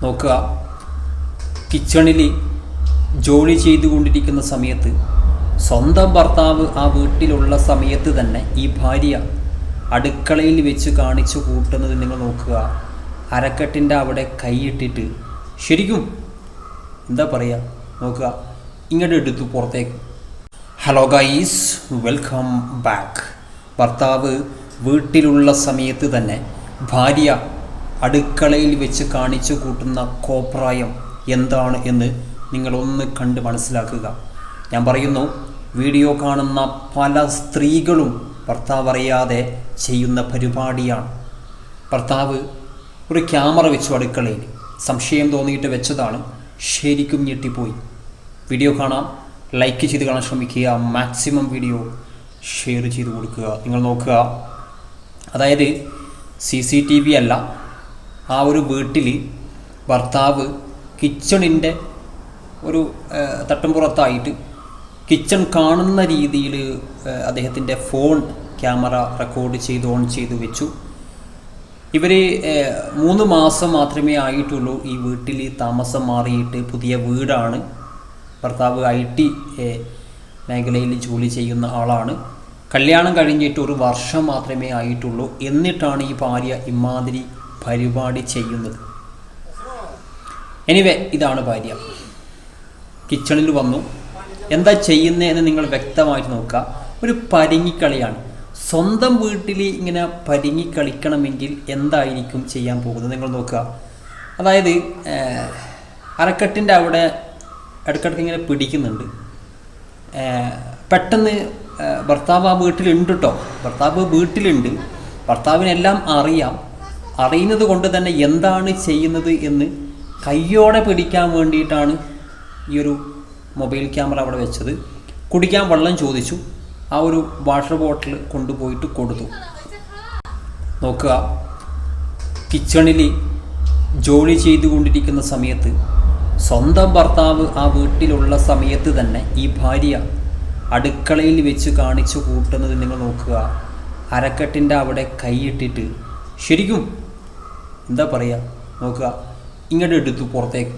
നോക്കുക, കിച്ചണിൽ ജോലി ചെയ്തുകൊണ്ടിരിക്കുന്ന സമയത്ത് സ്വന്തം ഭർത്താവ് ആ വീട്ടിലുള്ള സമയത്ത് തന്നെ ഈ ഭാര്യ അടുക്കളയിൽ വെച്ച് കാണിച്ചു കൂട്ടുന്നത് നിങ്ങൾ നോക്കുക. അരക്കെട്ടിൻ്റെ അവിടെ കൈയിട്ടിട്ട് ശരിക്കും എന്താ പറയുക, നോക്കുക, ഇങ്ങോട്ട് എടുത്തു പുറത്തേക്ക്. Hello guys, welcome back. ഭർത്താവ് വീട്ടിലുള്ള സമയത്ത് തന്നെ ഭാര്യ അടുക്കളയിൽ വെച്ച് കാണിച്ചു കൂട്ടുന്ന കോപ്രായം എന്താണ് എന്ന് നിങ്ങളൊന്ന് കണ്ട് മനസ്സിലാക്കുക. ഞാൻ പറയുന്നു, വീഡിയോ കാണുന്ന പല സ്ത്രീകളും ഭർത്താവ് അറിയാതെ ചെയ്യുന്ന പരിപാടിയാണ്. ഭർത്താവ് ഒരു ക്യാമറ വെച്ചു അടുക്കളയിൽ, സംശയം തോന്നിയിട്ട് വെച്ചതാണ്. ശരിക്കും ഞെട്ടിപ്പോയി. വീഡിയോ കാണാം, ലൈക്ക് ചെയ്ത് കാണാൻ ശ്രമിക്കുക, മാക്സിമം വീഡിയോ ഷെയർ ചെയ്ത് കൊടുക്കുക. നിങ്ങൾ നോക്കുക, അതായത് CCTV അല്ല, ആ ഒരു വീട്ടിൽ ഭർത്താവ് കിച്ചണിൻ്റെ ഒരു തട്ടുംപുറത്തായിട്ട് കിച്ചൺ കാണുന്ന രീതിയിൽ അദ്ദേഹത്തിൻ്റെ ഫോൺ ക്യാമറ റെക്കോർഡ് ചെയ്ത് ഓൺ ചെയ്ത് വെച്ചു. ഇവർ 3 മാസം മാത്രമേ ആയിട്ടുള്ളൂ ഈ വീട്ടിൽ താമസം മാറിയിട്ട്. പുതിയ വീടാണ്. ഭർത്താവ് IT മേഖലയിൽ ജോലി ചെയ്യുന്ന ആളാണ്. കല്യാണം കഴിഞ്ഞിട്ട് 1 വർഷം മാത്രമേ ആയിട്ടുള്ളൂ. എന്നിട്ടാണ് ഈ ഭാര്യ ഇമാതിരി പരിപാടി ചെയ്യുന്നത്. എനിവേ, ഇതാണ് ഭാര്യ. കിച്ചണിൽ വന്നു, എന്താ ചെയ്യുന്നതെന്ന് നിങ്ങൾ വ്യക്തമായിട്ട് നോക്കുക. ഒരു പരിങ്ങിക്കളിയാണ്. സ്വന്തം വീട്ടിൽ ഇങ്ങനെ പരിങ്ങിക്കളിക്കണമെങ്കിൽ എന്തായിരിക്കും ചെയ്യാൻ പോകുന്നത് നിങ്ങൾ നോക്കുക. അതായത് അരക്കെട്ടിൻ്റെ അവിടെ ഇടയ്ക്കിടയ്ക്ക് ഇങ്ങനെ പിടിക്കുന്നുണ്ട്. പെട്ടെന്ന് ഭർത്താവ് ആ വീട്ടിലുണ്ട് കേട്ടോ, ഭർത്താവ് വീട്ടിലുണ്ട്. ഭർത്താവിനെല്ലാം അറിയുന്നത് കൊണ്ട് തന്നെ എന്താണ് ചെയ്യുന്നത് എന്ന് കയ്യോടെ പിടിക്കാൻ വേണ്ടിയിട്ടാണ് ഈ ഒരു മൊബൈൽ ക്യാമറ അവിടെ വെച്ചത്. കുടിക്കാൻ വെള്ളം ചോദിച്ചു, ആ ഒരു വാട്ടർ ബോട്ടിൽ കൊണ്ടുപോയിട്ട് കൊടുത്തു. നോക്കുക, കിച്ചണിൽ ജോലി ചെയ്തുകൊണ്ടിരിക്കുന്ന സമയത്ത് സ്വന്തം ഭർത്താവ് ആ വീട്ടിലുള്ള സമയത്ത് തന്നെ ഈ ഭാര്യ അടുക്കളയിൽ വെച്ച് കാണിച്ചു കൂട്ടുന്നത് നിങ്ങൾ നോക്കുക. അരക്കെട്ടിൻ്റെ അവിടെ കൈയിട്ടിട്ട് ശരിക്കും എന്താ പറയുക, നോക്കുക, ഇങ്ങോട്ട് എടുത്തു പുറത്തേക്ക്.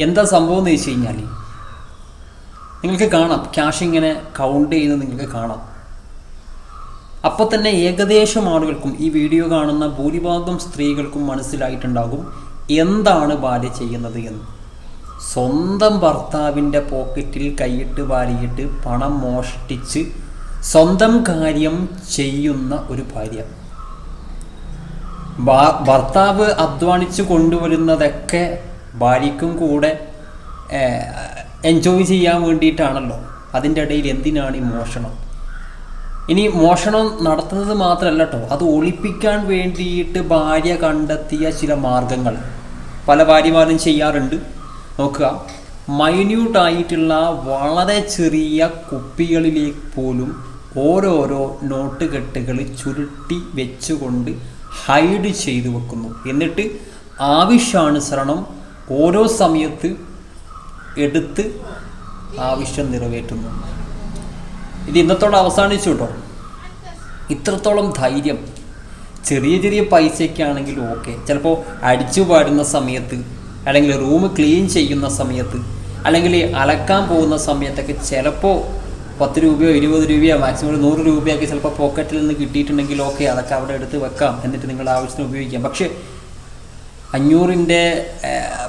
എന്താ സംഭവം എന്ന് വെച്ച് കഴിഞ്ഞാൽ നിങ്ങൾക്ക് കാണാം, ക്യാഷ് ഇങ്ങനെ കൗണ്ട് ചെയ്യുന്നത് നിങ്ങൾക്ക് കാണാം. അപ്പോൾ തന്നെ ഏകദേശം ആളുകൾക്കും, ഈ വീഡിയോ കാണുന്ന ഭൂരിഭാഗം സ്ത്രീകൾക്കും മനസ്സിലായിട്ടുണ്ടാകും എന്താണ് ഭാര്യ ചെയ്യുന്നത് എന്ന്. സ്വന്തം ഭർത്താവിൻ്റെ പോക്കറ്റിൽ കൈയിട്ട് വാരിയിട്ട് പണം മോഷ്ടിച്ച് സ്വന്തം കാര്യം ചെയ്യുന്ന ഒരു ഭാര്യ. ഭർത്താവ് അധ്വാനിച്ച് കൊണ്ടുവരുന്നതൊക്കെ ഭാര്യയ്ക്കും കൂടെ എൻജോയ് ചെയ്യാൻ വേണ്ടിയിട്ടാണല്ലോ. അതിൻ്റെ ഇടയിൽ എന്തിനാണ് ഈ മോഷണം? ഇനി മോഷണം നടത്തുന്നത് മാത്രമല്ല കേട്ടോ, അത് ഒളിപ്പിക്കാൻ വേണ്ടിയിട്ട് ഭാര്യ കണ്ടെത്തിയ ചില മാർഗങ്ങൾ പല ഭാര്യമാരും ചെയ്യാറുണ്ട്. നോക്കുക, മൈന്യൂട്ടായിട്ടുള്ള വളരെ ചെറിയ കുപ്പികളിലേക്ക് പോലും ഓരോരോ നോട്ട് കെട്ടുകൾ ചുരുട്ടി വെച്ചുകൊണ്ട് ഹൈഡ് ചെയ്തു വെക്കുന്നു. എന്നിട്ട് ആവശ്യാനുസരണം ഓരോ സമയത്ത് എടുത്ത് ആവശ്യം നിറവേറ്റുന്നു. ഇത് ഇന്നത്തോടെ അവസാനിച്ചു കേട്ടോ. ഇത്രത്തോളം ധൈര്യം ചെറിയ ചെറിയ പൈസയ്ക്കാണെങ്കിൽ ഓക്കെ, ചിലപ്പോൾ അടിച്ചു പാടുന്ന സമയത്ത്, അല്ലെങ്കിൽ റൂം ക്ലീൻ ചെയ്യുന്ന സമയത്ത്, അല്ലെങ്കിൽ അലക്കാൻ പോകുന്ന സമയത്തൊക്കെ ചിലപ്പോൾ 10 രൂപയോ 20 രൂപയോ മാക്സിമം 100 രൂപയൊക്കെ ചിലപ്പോൾ പോക്കറ്റിൽ നിന്ന് കിട്ടിയിട്ടുണ്ടെങ്കിൽ ഓക്കെ, അതൊക്കെ അവിടെ എടുത്ത് വെക്കാം, എന്നിട്ട് നിങ്ങളുടെ ആവശ്യത്തിന് ഉപയോഗിക്കാം. പക്ഷേ 500-ൻ്റെ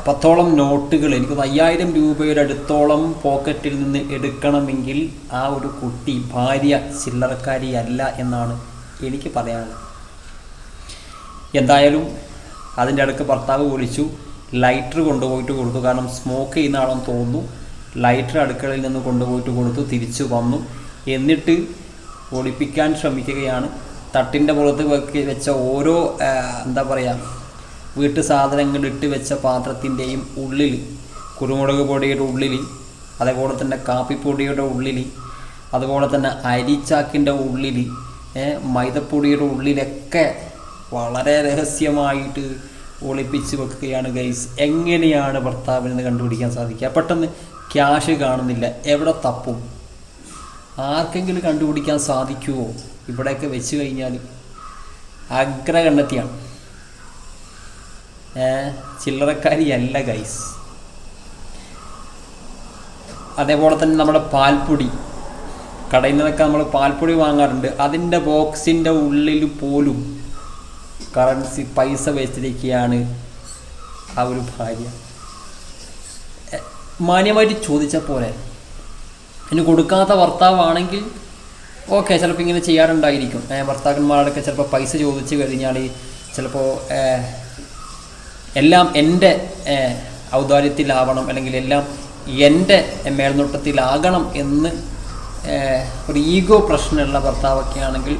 10ഓളം നോട്ടുകൾ, എനിക്ക് 5000 രൂപയുടെ അടുത്തോളം പോക്കറ്റിൽ നിന്ന് എടുക്കണമെങ്കിൽ ആ ഒരു കുട്ടി, ഭാര്യ ചില്ലറക്കാരിയല്ല എന്നാണ് എനിക്ക് പറയാനുള്ളത്. എന്തായാലും അതിൻ്റെ ഇടയ്ക്ക് ഭർത്താവ് വിളിച്ചു, ലൈറ്റർ കൊണ്ടുപോയിട്ട് കൊടുത്തു. കാരണം സ്മോക്ക് ചെയ്യുന്ന ആളെന്ന് തോന്നുന്നു. ലൈറ്റർ അടുക്കളയിൽ നിന്ന് കൊണ്ടുപോയിട്ട് കൊടുത്തു, തിരിച്ചു വന്നു. എന്നിട്ട് ഒളിപ്പിക്കാൻ ശ്രമിക്കുകയാണ്. തട്ടിൻ്റെ പുറത്ത് വെച്ച ഓരോ എന്താ പറയുക, വീട്ടു സാധനങ്ങൾ ഇട്ട് വെച്ച പാത്രത്തിൻ്റെയും ഉള്ളിൽ, കുരുമുളക് പൊടിയുടെ ഉള്ളിൽ, അതേപോലെ തന്നെ കാപ്പിപ്പൊടിയുടെ ഉള്ളിൽ, അതുപോലെ തന്നെ അരിച്ചാക്കിൻ്റെ ഉള്ളിൽ, മൈദപ്പൊടിയുടെ ഉള്ളിലൊക്കെ വളരെ രഹസ്യമായിട്ട് ഒളിപ്പിച്ച് വെക്കുകയാണ് ഗൈസ്. എങ്ങനെയാണ് ഭർത്താവിനെന്ന് കണ്ടുപിടിക്കാൻ സാധിക്കുക? പെട്ടെന്ന് ക്യാഷ് കാണുന്നില്ല, എവിടെ തപ്പും? ആർക്കെങ്കിലും കണ്ടുപിടിക്കാൻ സാധിക്കുമോ? ഇവിടെയൊക്കെ വെച്ച് കഴിഞ്ഞാൽ അഗ്രകണ്ണത്തിയാണ്. ചില്ലറക്കാരിയല്ല ഗൈസ്. അതേപോലെ തന്നെ നമ്മുടെ പാൽപ്പൊടി, കടയിൽ നിന്നൊക്കെ നമ്മൾ പാൽപ്പൊടി വാങ്ങാറുണ്ട്. അതിൻ്റെ ബോക്സിൻ്റെ ഉള്ളിൽ പോലും കറൻസി പൈസ വെച്ചിരിക്കുകയാണ് ആ ഒരു ഭാര്യ. മാന്യമായിട്ട് ചോദിച്ചാൽ പോലെ. ഇനി കൊടുക്കാത്ത ഭർത്താവാണെങ്കിൽ ഓക്കെ, ചിലപ്പോൾ ഇങ്ങനെ ചെയ്യാറുണ്ടായിരിക്കും. ഭർത്താക്കന്മാരോടൊക്കെ ചിലപ്പോൾ പൈസ ചോദിച്ചു കഴിഞ്ഞാൽ ചിലപ്പോൾ എല്ലാം എൻ്റെ ഔദാര്യത്തിലാവണം, അല്ലെങ്കിൽ എല്ലാം എൻ്റെ മേൽനോട്ടത്തിലാകണം എന്ന് ഒരു ഈഗോ പ്രശ്നമുള്ള ഭർത്താവൊക്കെ ആണെങ്കിൽ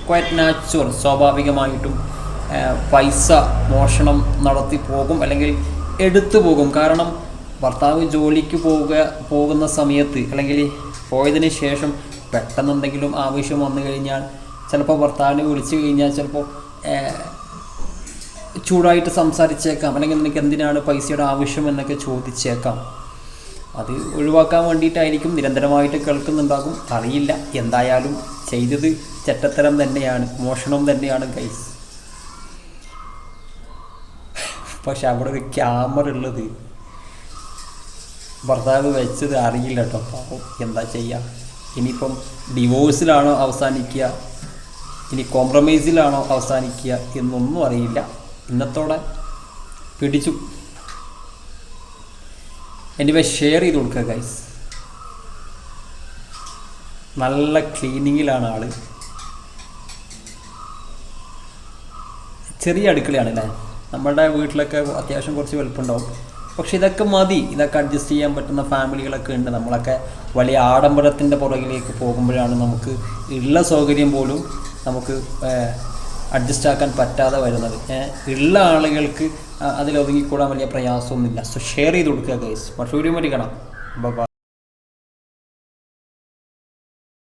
ക്വൈറ്റ് നാച്ചുറൽ, സ്വാഭാവികമായിട്ടും പൈസ മോഷണം നടത്തി പോകും, അല്ലെങ്കിൽ എടുത്തു പോകും. കാരണം ഭർത്താവ് ജോലിക്ക് പോകുന്ന സമയത്ത്, അല്ലെങ്കിൽ പോയതിന് ശേഷം പെട്ടെന്ന് എന്തെങ്കിലും ആവശ്യം വന്നു കഴിഞ്ഞാൽ ചിലപ്പോൾ ഭർത്താവിനെ വിളിച്ചു കഴിഞ്ഞാൽ ചിലപ്പോൾ ചൂടായിട്ട് സംസാരിച്ചേക്കാം, അല്ലെങ്കിൽ നിനക്ക് എന്തിനാണ് പൈസയുടെ ആവശ്യം എന്നൊക്കെ ചോദിച്ചേക്കാം. അത് ഒഴിവാക്കാൻ വേണ്ടിയിട്ടായിരിക്കും നിരന്തരമായിട്ട് കേൾക്കുന്നുണ്ടാകും, അറിയില്ല. എന്തായാലും ചെയ്തത് ചെറ്റത്തരം തന്നെയാണ്, മോഷണം തന്നെയാണ് ഗൈസ്. പക്ഷെ അവിടെ ഒരു ക്യാമറ ഉള്ളത് ഭർത്താവ് വെച്ചത് അറിയില്ല കേട്ടോ. പാവം, എന്താ ചെയ്യുക? ഇനിയിപ്പം ഡിവോഴ്സിലാണോ അവസാനിക്കുക, ഇനി കോംപ്രമൈസിലാണോ അവസാനിക്കുക എന്നൊന്നും അറിയില്ല. ഇന്നത്തോടെ പിടിച്ചു. എനിവേ ഷെയർ ചെയ്ത് കൊടുക്കുക ഗൈസ്. നല്ല ക്ലീനിങ്ങിലാണ് ആള്. ചെറിയ അടുക്കളയാണ് അല്ലേ, നമ്മുടെ വീട്ടിലൊക്കെ അത്യാവശ്യം കുറച്ച് വലുപ്പമുണ്ടാവും. പക്ഷെ ഇതൊക്കെ മതി, ഇതൊക്കെ അഡ്ജസ്റ്റ് ചെയ്യാൻ പറ്റുന്ന ഫാമിലികളൊക്കെ ഉണ്ട്. നമ്മളൊക്കെ വലിയ ആഡംബരത്തിൻ്റെ പുറകിലേക്ക് പോകുമ്പോഴാണ് നമുക്ക് ഉള്ള സൗകര്യം പോലും നമുക്ക് അഡ്ജസ്റ്റ് ആക്കാൻ പറ്റാതെ വരുന്നത്. ഉള്ള ആളുകൾക്ക് അതിലൊതുങ്ങിക്കൂടാൻ വലിയ പ്രയാസമൊന്നുമില്ല. സോ ഷെയർ ചെയ്ത് കൊടുക്കുക ഗൈസ്. മറ്റൊരു വീഡിയോ കാണാം. ബൈ.